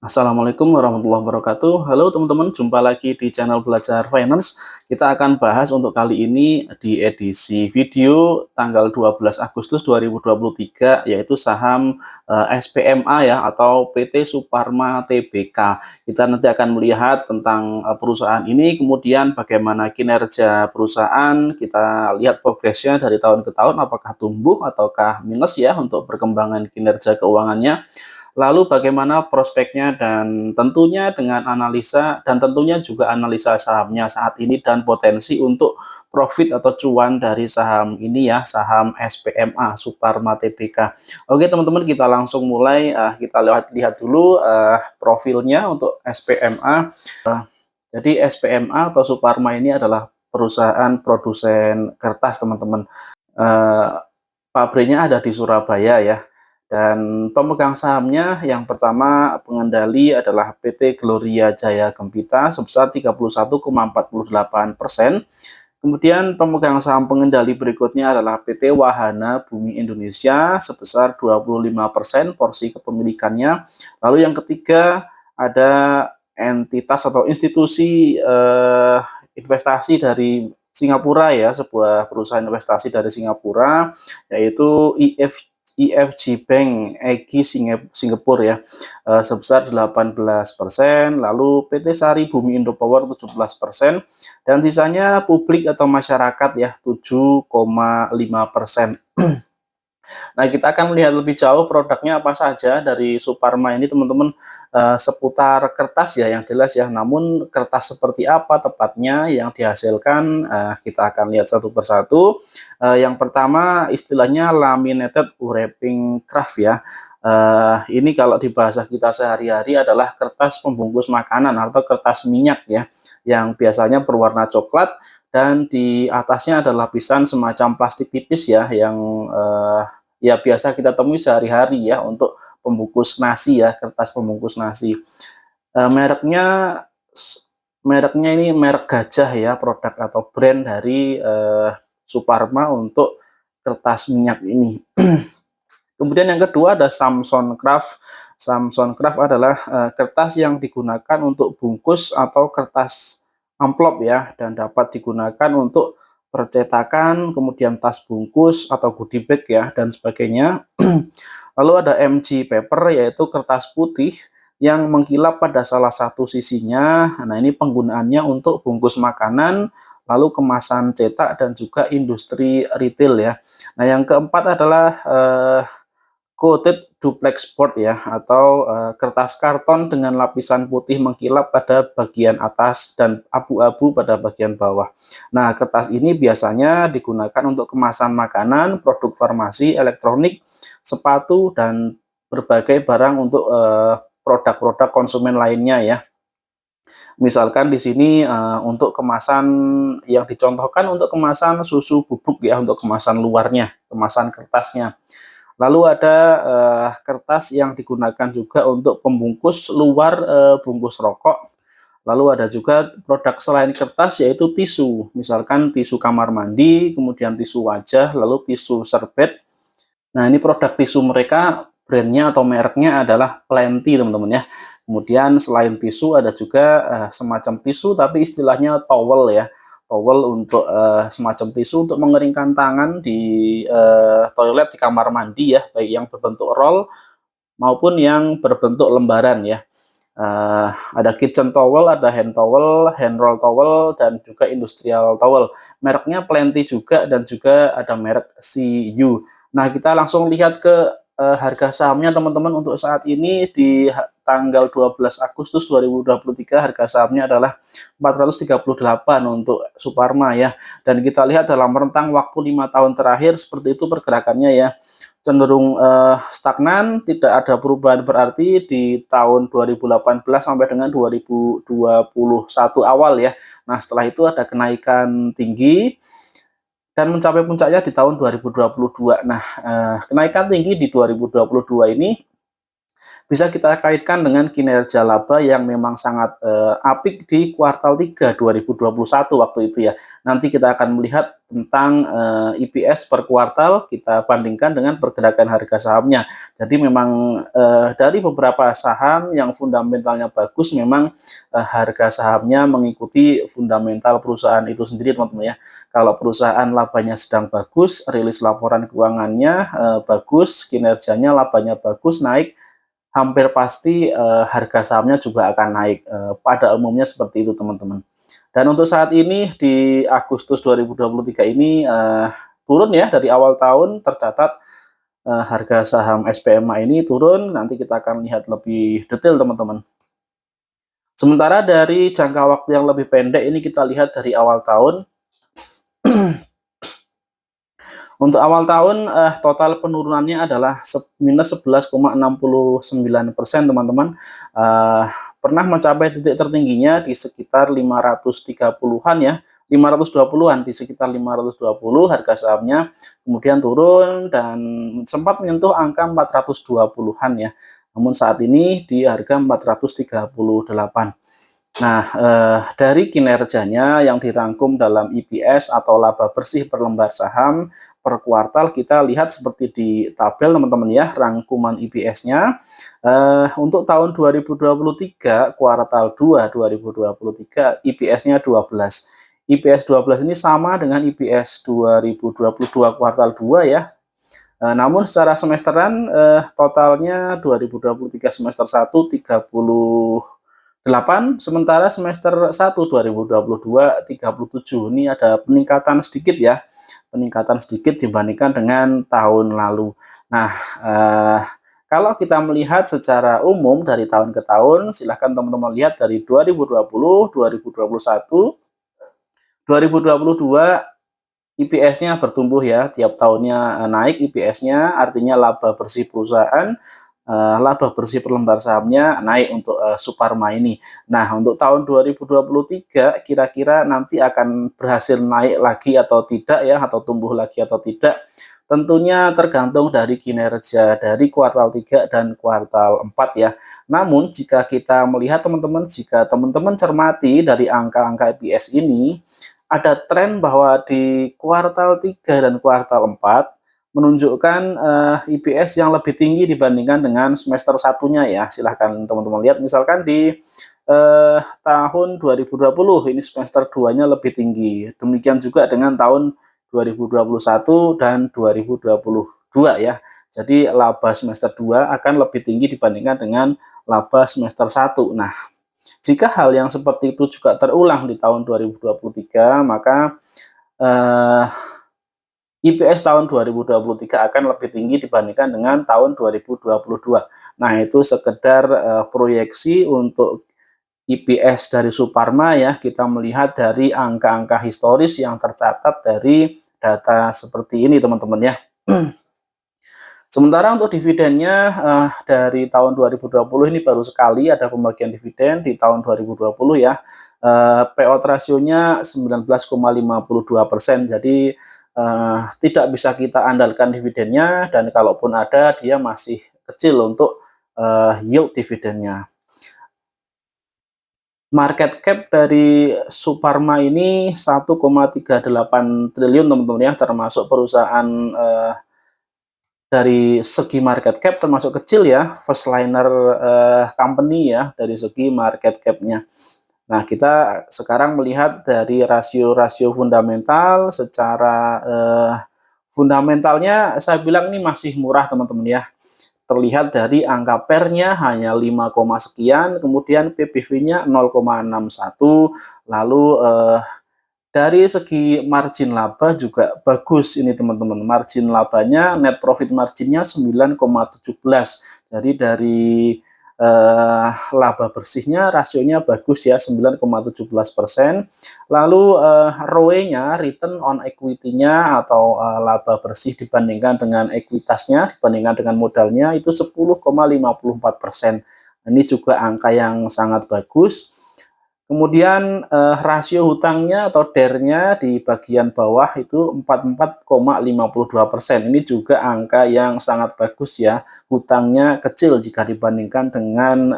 Assalamualaikum warahmatullahi wabarakatuh. Halo teman-teman, jumpa lagi di channel Belajar Finance. Kita akan bahas untuk kali ini di edisi video tanggal 12 Agustus 2023, yaitu saham SPMA ya, atau PT Suparma Tbk. Kita nanti akan melihat tentang perusahaan ini, kemudian bagaimana kinerja perusahaan. Kita lihat progresnya dari tahun ke tahun, apakah tumbuh ataukah minus ya untuk perkembangan kinerja keuangannya. Lalu bagaimana prospeknya dan tentunya dengan analisa dan tentunya juga analisa sahamnya saat ini dan potensi untuk profit atau cuan dari saham ini ya, saham SPMA Suparma Tbk. Oke teman-teman, kita langsung mulai. Kita lihat dulu profilnya untuk SPMA. Jadi SPMA atau Suparma ini adalah perusahaan produsen kertas teman-teman. Eh, Pabriknya ada di Surabaya ya. Dan pemegang sahamnya yang pertama pengendali adalah PT Gloria Jaya Gempita sebesar 31,48%. Kemudian pemegang saham pengendali berikutnya adalah PT Wahana Bumi Indonesia sebesar 25% porsi kepemilikannya. Lalu yang ketiga ada entitas atau institusi investasi dari Singapura ya, sebuah perusahaan investasi dari Singapura, yaitu IFG Bank EGI Singapura ya, sebesar 18%, lalu PT Sari Bumi Indo Power 17%, dan sisanya publik atau masyarakat ya 7,5%. Nah, kita akan melihat lebih jauh produknya apa saja dari Suparma ini teman-teman, seputar kertas ya yang jelas ya. Namun kertas seperti apa tepatnya yang dihasilkan, kita akan lihat satu persatu. Yang pertama istilahnya laminated wrapping craft ya. Ini kalau di bahasa kita sehari-hari adalah kertas pembungkus makanan atau kertas minyak ya, yang biasanya berwarna coklat dan di atasnya ada lapisan semacam plastik tipis ya, yang ya biasa kita temui sehari-hari ya untuk pembungkus nasi ya, kertas pembungkus nasi. Mereknya mereknya ini merek Gajah ya, produk atau brand dari Suparma untuk kertas minyak ini. Kemudian yang kedua ada Samson Craft. Samson Craft adalah kertas yang digunakan untuk bungkus atau kertas amplop ya, dan dapat digunakan untuk percetakan, kemudian tas bungkus atau goodie bag ya, dan sebagainya. Lalu ada MG Paper, yaitu kertas putih yang mengkilap pada salah satu sisinya. Nah, ini penggunaannya untuk bungkus makanan, lalu kemasan cetak, dan juga industri retail ya. Nah, yang keempat adalah coated duplex board ya, atau kertas karton dengan lapisan putih mengkilap pada bagian atas dan abu-abu pada bagian bawah. Nah, kertas ini biasanya digunakan untuk kemasan makanan, produk farmasi, elektronik, sepatu, dan berbagai barang untuk produk-produk konsumen lainnya ya. Misalkan di sini untuk kemasan yang dicontohkan untuk kemasan susu bubuk ya, untuk kemasan luarnya, kemasan kertasnya. Lalu ada kertas yang digunakan juga untuk pembungkus luar bungkus rokok. Lalu ada juga produk selain kertas yaitu tisu, misalkan tisu kamar mandi, kemudian tisu wajah, lalu tisu serbet. Nah, ini produk tisu mereka, brandnya atau mereknya adalah Plenty teman-teman ya. Kemudian selain tisu ada juga semacam tisu tapi istilahnya towel ya. Towel untuk semacam tisu untuk mengeringkan tangan di toilet, di kamar mandi ya, baik yang berbentuk roll maupun yang berbentuk lembaran ya. Ada kitchen towel, ada hand towel, hand roll towel, dan juga industrial towel. Mereknya Plenty juga, dan juga ada merek CU. Nah, kita langsung lihat ke harga sahamnya teman-teman. Untuk saat ini di tanggal 12 Agustus 2023 harga sahamnya adalah 438 untuk Suparma ya. Dan kita lihat dalam rentang waktu 5 tahun terakhir seperti itu pergerakannya ya, cenderung stagnan, tidak ada perubahan berarti di tahun 2018 sampai dengan 2021 awal ya. Nah, setelah itu ada kenaikan tinggi dan mencapai puncaknya di tahun 2022. Nah, kenaikan tinggi di 2022 ini Bisa kita kaitkan dengan kinerja laba yang memang sangat, apik di kuartal 3 2021 waktu itu ya. Nanti kita akan melihat tentang, EPS per kuartal, kita bandingkan dengan pergerakan harga sahamnya. Jadi memang, dari beberapa saham yang fundamentalnya bagus memang, harga sahamnya mengikuti fundamental perusahaan itu sendiri teman-teman ya. Kalau perusahaan labanya sedang bagus, rilis laporan keuangannya, bagus, kinerjanya labanya bagus, naik, hampir pasti, harga sahamnya juga akan naik, pada umumnya seperti itu teman-teman. Dan untuk saat ini di Agustus 2023 ini, turun ya dari awal tahun tercatat, harga saham SPMA ini turun, nanti kita akan lihat lebih detail teman-teman. Sementara dari jangka waktu yang lebih pendek ini kita lihat dari awal tahun. Untuk awal tahun, total penurunannya adalah minus 11,69% teman-teman. Pernah mencapai titik tertingginya di sekitar 530-an ya, 520-an, di sekitar 520 harga sahamnya, kemudian turun dan sempat menyentuh angka 420-an ya. Namun saat ini di harga 438. Nah, dari kinerjanya yang dirangkum dalam EPS atau laba bersih per lembar saham per kuartal, kita lihat seperti di tabel teman-teman ya, rangkuman EPS-nya. Untuk tahun 2023, kuartal 2 2023, EPS-nya 12. EPS 12 ini sama dengan EPS 2022 kuartal 2 ya. Namun secara semesteran, totalnya 2023 semester 1 38, sementara semester 1 2022 37. Ini ada peningkatan sedikit ya, peningkatan sedikit dibandingkan dengan tahun lalu. Nah, kalau kita melihat secara umum dari tahun ke tahun, silahkan teman-teman lihat dari 2020, 2021, 2022 EPS-nya bertumbuh ya, tiap tahunnya naik EPS-nya, artinya laba bersih perusahaan, laba bersih per lembar sahamnya naik untuk, Suparma ini. Nah, untuk tahun 2023 kira-kira nanti akan berhasil naik lagi atau tidak ya, atau tumbuh lagi atau tidak, tentunya tergantung dari kinerja dari kuartal 3 dan kuartal 4 ya. Namun jika kita melihat teman-teman, jika teman-teman cermati dari angka-angka EPS ini, ada tren bahwa di kuartal 3 dan kuartal 4 menunjukkan, IPS yang lebih tinggi dibandingkan dengan semester satunya ya. Silahkan teman-teman lihat misalkan di, tahun 2020 ini semester 2-nya lebih tinggi. Demikian juga dengan tahun 2021 dan 2022 ya. Jadi laba semester 2 akan lebih tinggi dibandingkan dengan laba semester 1. Nah, jika hal yang seperti itu juga terulang di tahun 2023, maka, IPS tahun 2023 akan lebih tinggi dibandingkan dengan tahun 2022. Nah, itu sekedar, proyeksi untuk IPS dari Suparma ya, kita melihat dari angka-angka historis yang tercatat dari data seperti ini teman-teman ya. Sementara untuk dividennya, dari tahun 2020 ini baru sekali ada pembagian dividen di tahun 2020 ya, payout rasionya 19,52%. Jadi, tidak bisa kita andalkan dividennya, dan kalaupun ada dia masih kecil untuk, yield dividennya. Market cap dari Suparma ini 1,38 triliun teman-teman ya, termasuk perusahaan, dari segi market cap termasuk kecil ya, first liner, company ya, dari segi market cap-nya. Nah, kita sekarang melihat dari rasio-rasio fundamental, secara, fundamentalnya saya bilang ini masih murah teman-teman ya. Terlihat dari angka PER-nya hanya 5, sekian, kemudian PBV-nya 0,61, lalu, dari segi margin laba juga bagus ini teman-teman. Margin labanya, net profit marginnya 9,17. Jadi dari, laba bersihnya rasionya bagus ya, 9,17%. Lalu, ROE-nya, return on equity-nya atau, laba bersih dibandingkan dengan ekuitasnya, dibandingkan dengan modalnya itu 10,54%. Ini juga angka yang sangat bagus. Kemudian, rasio hutangnya atau DER-nya di bagian bawah itu 44,52%. Ini juga angka yang sangat bagus ya, hutangnya kecil jika dibandingkan dengan,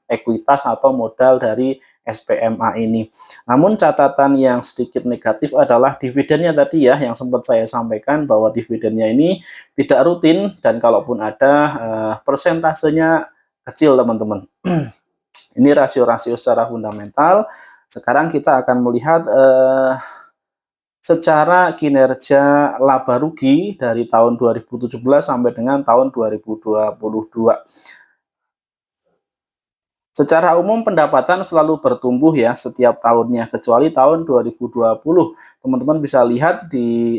ekuitas atau modal dari SPMA ini. Namun catatan yang sedikit negatif adalah dividennya tadi ya, yang sempat saya sampaikan bahwa dividennya ini tidak rutin dan kalaupun ada, persentasenya kecil teman-teman. Ini rasio-rasio secara fundamental. Sekarang kita akan melihat secara kinerja laba rugi dari tahun 2017 sampai dengan tahun 2022. Secara umum pendapatan selalu bertumbuh ya setiap tahunnya, kecuali tahun 2020. Teman-teman bisa lihat di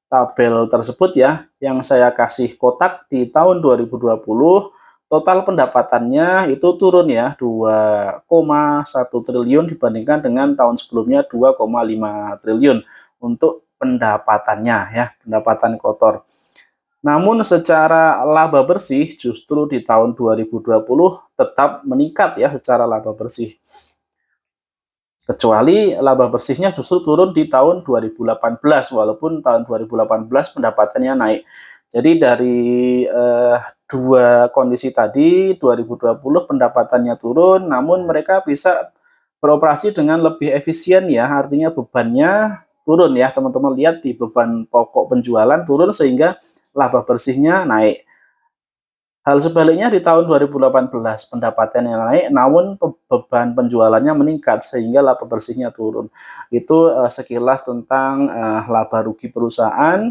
tabel tersebut ya, yang saya kasih kotak di tahun 2020, total pendapatannya itu turun ya, 2,1 triliun dibandingkan dengan tahun sebelumnya 2,5 triliun untuk pendapatannya ya, pendapatan kotor. Namun secara laba bersih justru di tahun 2020 tetap meningkat ya secara laba bersih. Kecuali laba bersihnya justru turun di tahun 2018, walaupun tahun 2018 pendapatannya naik. Jadi dari dua kondisi tadi, 2020 pendapatannya turun, namun mereka bisa beroperasi dengan lebih efisien ya, artinya bebannya turun ya, teman-teman lihat di beban pokok penjualan turun sehingga laba bersihnya naik. Hal sebaliknya di tahun 2018 pendapatannya naik, namun beban penjualannya meningkat sehingga laba bersihnya turun. Itu sekilas tentang laba rugi perusahaan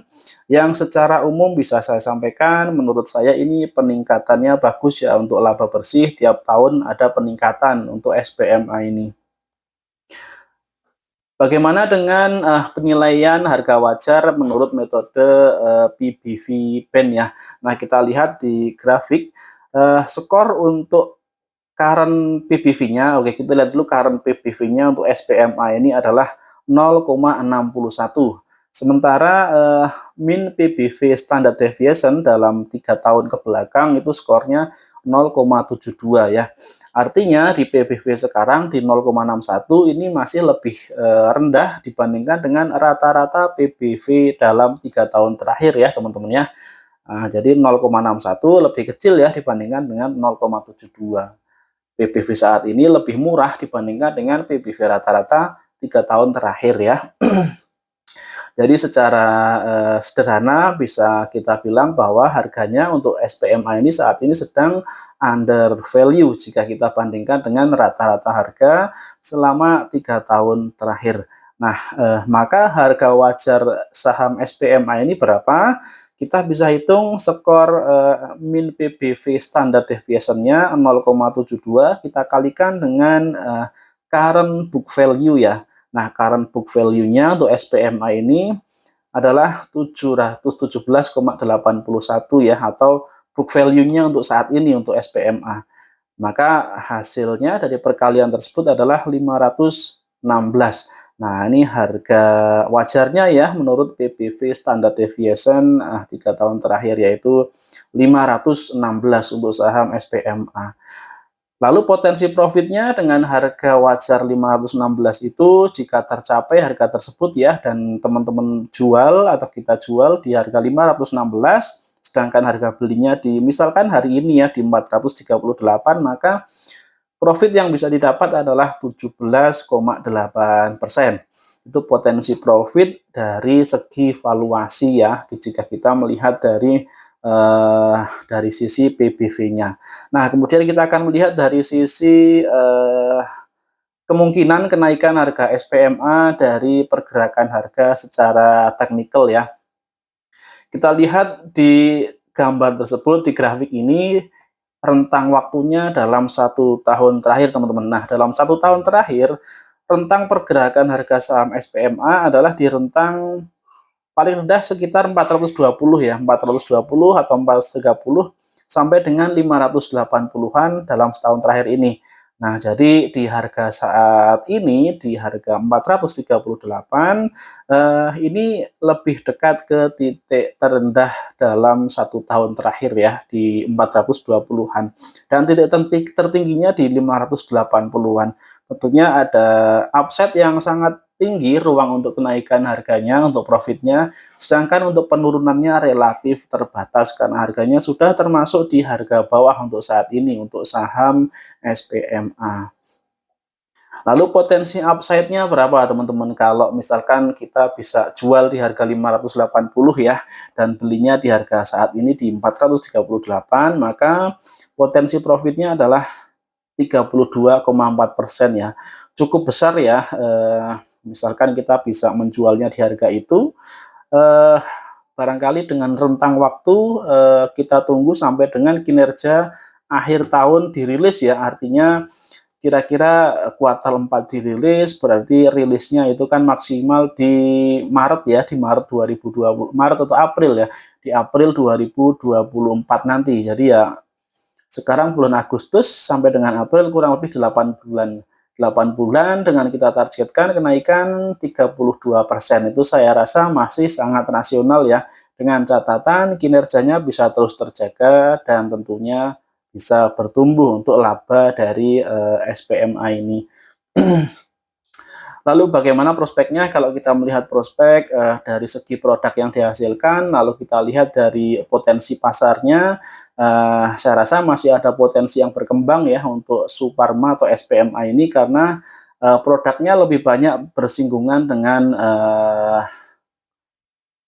yang secara umum bisa saya sampaikan. Menurut saya ini peningkatannya bagus ya untuk laba bersih, tiap tahun ada peningkatan untuk SPMA ini. Bagaimana dengan penilaian harga wajar menurut metode PBV Band ya? Nah, kita lihat di grafik skor untuk current PBV-nya. Oke, kita lihat dulu current PBV-nya untuk SPMA ini adalah 0,61. Sementara mean PBV standard deviation dalam 3 tahun ke belakang itu skornya 0,72 ya. Artinya di PBV sekarang di 0,61 ini masih lebih rendah dibandingkan dengan rata-rata PBV dalam 3 tahun terakhir ya teman-teman ya. Nah, jadi 0,61 lebih kecil ya dibandingkan dengan 0,72. PBV saat ini lebih murah dibandingkan dengan PBV rata-rata 3 tahun terakhir ya. Jadi secara sederhana bisa kita bilang bahwa harganya untuk SPMA ini saat ini sedang under value jika kita bandingkan dengan rata-rata harga selama 3 tahun terakhir. Nah, maka harga wajar saham SPMA ini berapa? Kita bisa hitung skor min PBV standard deviation-nya 0,72 kita kalikan dengan current book value ya. Nah, current book value-nya untuk SPMA ini adalah 717,81 ya, atau book value-nya untuk saat ini untuk SPMA. Maka hasilnya dari perkalian tersebut adalah 516. Nah, ini harga wajarnya ya menurut PBV standard deviation 3 tahun terakhir, yaitu 516 untuk saham SPMA. Lalu potensi profitnya dengan harga wajar 516 itu jika tercapai harga tersebut ya dan teman-teman jual atau kita jual di harga 516 sedangkan harga belinya di misalkan hari ini ya di 438, maka profit yang bisa didapat adalah 17,8%. Itu potensi profit dari segi valuasi ya jika kita melihat dari sisi PBV-nya. Nah, kemudian kita akan melihat dari sisi kemungkinan kenaikan harga SPMA dari pergerakan harga secara teknikal ya. Kita lihat di gambar tersebut, di grafik ini, rentang waktunya dalam 1 tahun terakhir teman-teman. Nah, dalam 1 tahun terakhir, rentang pergerakan harga saham SPMA adalah di rentang paling rendah sekitar 420 ya, 420 atau 430 sampai dengan 580-an dalam setahun terakhir ini. Nah, jadi di harga saat ini, di harga 438, ini lebih dekat ke titik terendah dalam 1 tahun terakhir ya, di 420-an, dan titik tertingginya di 580-an. Tentunya ada upside yang sangat tinggi, ruang untuk kenaikan harganya, untuk profitnya, sedangkan untuk penurunannya relatif terbatas karena harganya sudah termasuk di harga bawah untuk saat ini, untuk saham SPMA. Lalu potensi upside-nya berapa teman-teman? Kalau misalkan kita bisa jual di harga 580 ya, dan belinya di harga saat ini di 438, maka potensi profitnya adalah 32,4% ya. Cukup besar ya, misalkan kita bisa menjualnya di harga itu, eh, barangkali dengan rentang waktu, kita tunggu sampai dengan kinerja akhir tahun dirilis ya, artinya kira-kira kuartal 4 dirilis, berarti rilisnya itu kan maksimal di Maret ya, di Maret 2020, Maret atau April ya, di April 2024 nanti. Jadi ya sekarang bulan Agustus sampai dengan April kurang lebih 8 bulan. 8 bulan dengan kita targetkan kenaikan 32%, itu saya rasa masih sangat rasional ya, dengan catatan kinerjanya bisa terus terjaga dan tentunya bisa bertumbuh untuk laba dari SPMA ini. Lalu bagaimana prospeknya? Kalau kita melihat prospek dari segi produk yang dihasilkan, lalu kita lihat dari potensi pasarnya, saya rasa masih ada potensi yang berkembang ya untuk Suparma atau SPMA ini, karena produknya lebih banyak bersinggungan dengan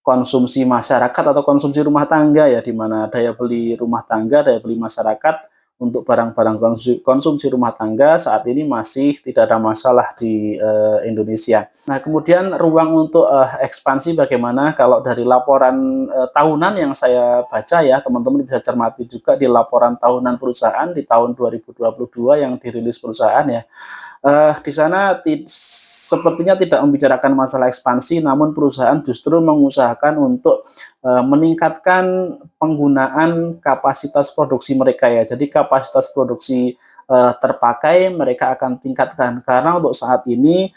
konsumsi masyarakat atau konsumsi rumah tangga ya, di mana daya beli rumah tangga, daya beli masyarakat untuk barang-barang konsumsi rumah tangga saat ini masih tidak ada masalah di Indonesia. Nah, kemudian ruang untuk ekspansi bagaimana? Kalau dari laporan tahunan yang saya baca ya, teman-teman bisa cermati juga di laporan tahunan perusahaan di tahun 2022 yang dirilis perusahaan ya. Di sana sepertinya tidak membicarakan masalah ekspansi, namun perusahaan justru mengusahakan untuk meningkatkan penggunaan kapasitas produksi mereka ya. Jadi kapasitas produksi terpakai mereka akan tingkatkan, karena untuk saat ini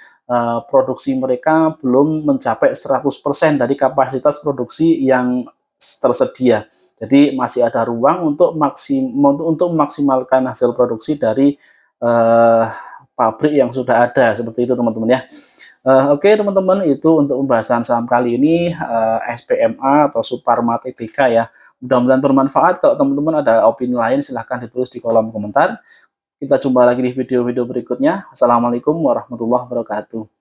produksi mereka belum mencapai 100% dari kapasitas produksi yang tersedia. Jadi masih ada ruang untuk memaksimalkan hasil produksi dari eh, pabrik yang sudah ada, seperti itu teman-teman ya. Oke teman-teman, itu untuk pembahasan saham kali ini, SPMA atau Suparma Tbk ya. Mudah-mudahan bermanfaat. Kalau teman-teman ada opini lain silahkan ditulis di kolom komentar. Kita jumpa lagi di video-video berikutnya. Assalamualaikum warahmatullahi wabarakatuh.